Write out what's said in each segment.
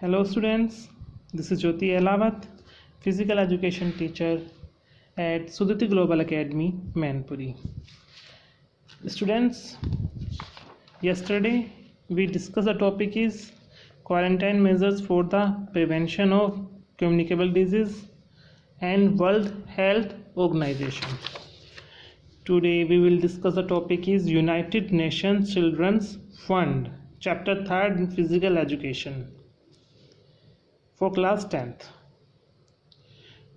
Hello students, this is Jyoti Elawat, Physical Education Teacher at Sudati Global Academy, Manpuri. Students, yesterday we discussed the topic is quarantine measures for the prevention of communicable disease and World Health Organization. Today we will discuss the topic is United Nations Children's Fund, Chapter 3rd in Physical Education. For class 10th,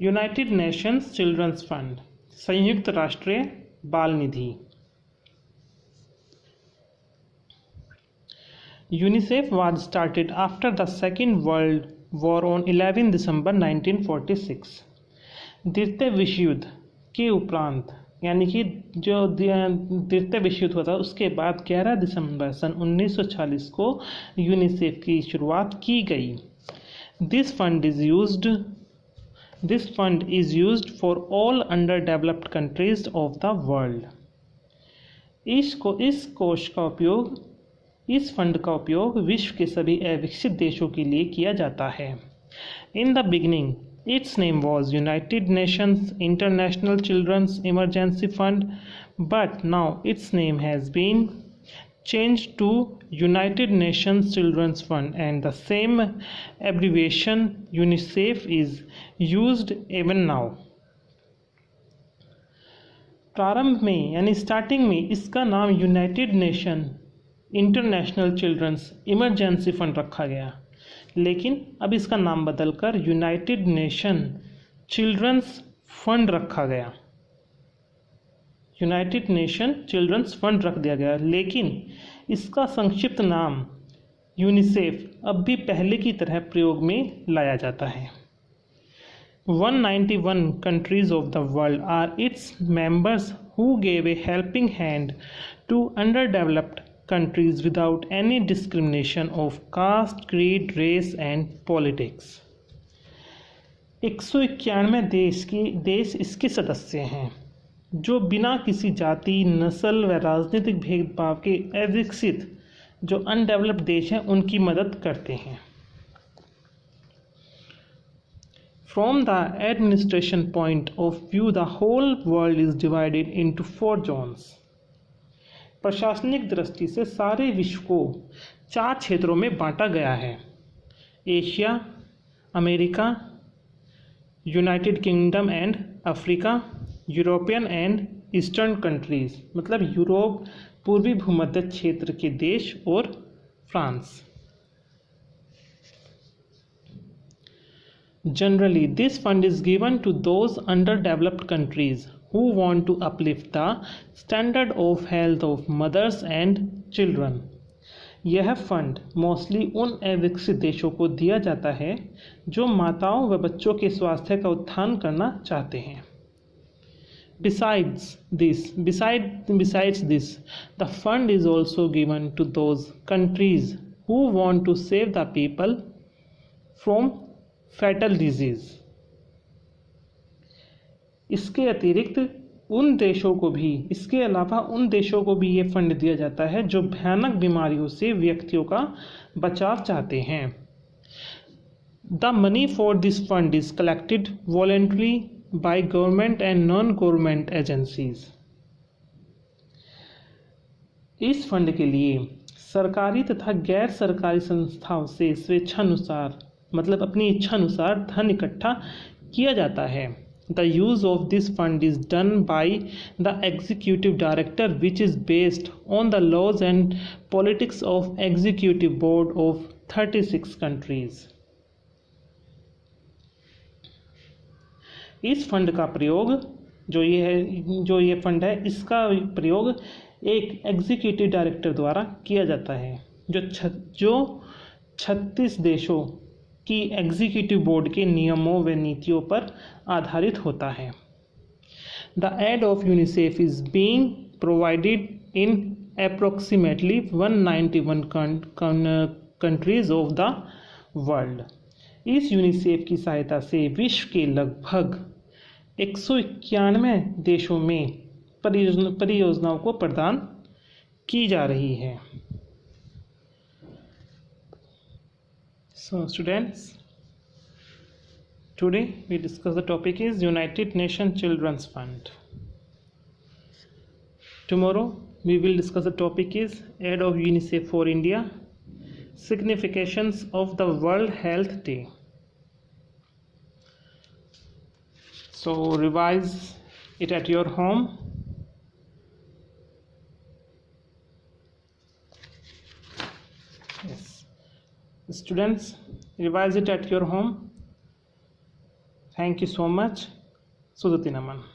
United Nations Children's Fund, संयुक्त राष्ट्रीय बाल निधि. UNICEF was started after the Second World War on 11 December 1946. द्वितीय विश्व युद्ध के उपरांत यानी कि जो द्वितीय विश्व युद्ध हुआ था उसके बाद 11 दिसंबर सन 1946 को यूनिसेफ की शुरुआत की गई. This fund is used for all underdeveloped countries of the world. इस फंड का उपयोग विश्व के सभी अविकसित देशों के लिए किया जाता है. In the beginning, its name was United Nations International Children's Emergency Fund, but now its name has been changed to United Nations Children's Fund, and the same abbreviation UNICEF is used even now. प्रारंभ में यानी starting में इसका नाम United Nation International Children's Emergency Fund रखा गया, लेकिन अब इसका नाम बदलकर यूनाइटेड नेशन चिल्ड्रंस फंड रखा गया. यूनाइटेड नेशन चिल्ड्रंस फंड रख दिया गया, लेकिन इसका संक्षिप्त नाम यूनिसेफ अब भी पहले की तरह प्रयोग में लाया जाता है. 191 countries of the world are its members who gave a helping hand to underdeveloped countries without any discrimination of caste, creed, race and politics. 191 देश इसके सदस्य हैं जो बिना किसी जाति, नस्ल व राजनीतिक भेदभाव के अविकसित जो अनडेवलप्ड देश हैं उनकी मदद करते हैं. From the administration point of view, the whole world is divided into 4 zones. प्रशासनिक दृष्टि से सारे विश्व को 4 क्षेत्रों में बांटा गया है. Asia, America, United kingdom and Africa, European and eastern countries मतलब यूरोप, पूर्वी भूमध्य क्षेत्र के देश और France. Generally, this fund is given to those underdeveloped countries who want to uplift the standard of health of mothers and children. यह fund mostly उन अविकसित देशों को दिया जाता है जो माताओं व बच्चों के स्वास्थ्य का उत्थान करना चाहते हैं. Besides this, the fund is also given to those countries who want to save the people from fatal disease. इसके अलावा उन देशों को भी ये फंड दिया जाता है जो भयानक बीमारियों से व्यक्तियों का बचाव चाहते हैं. The money for this fund is collected voluntarily by government and non-government agencies. इस फंड के लिए सरकारी तथा गैर सरकारी संस्थाओं से स्वेच्छानुसार मतलब अपनी इच्छानुसार धन इकट्ठा किया जाता है. The use of this fund is done by the executive director, which is based on the laws and politics of executive board of 36 countries. इस फंड का प्रयोग जो ये फंड है इसका प्रयोग एक एग्जीक्यूटिव डायरेक्टर द्वारा किया जाता है जो 36 देशों की एग्जीक्यूटिव बोर्ड के नियमों व नीतियों पर आधारित होता है. The aid of UNICEF is being provided in approximately 191 countries of the world. इस यूनिसेफ की सहायता से विश्व के लगभग 191 देशों में परियोजनाओं को प्रदान की जा रही है. So students, today we discuss the topic is United Nations Children's Fund. Tomorrow we will discuss the topic is Aid of UNICEF for India, significations of the World Health Day. So revise it at your home. Yes, students, revise it at your home. Thank you so much. Sudati Naman.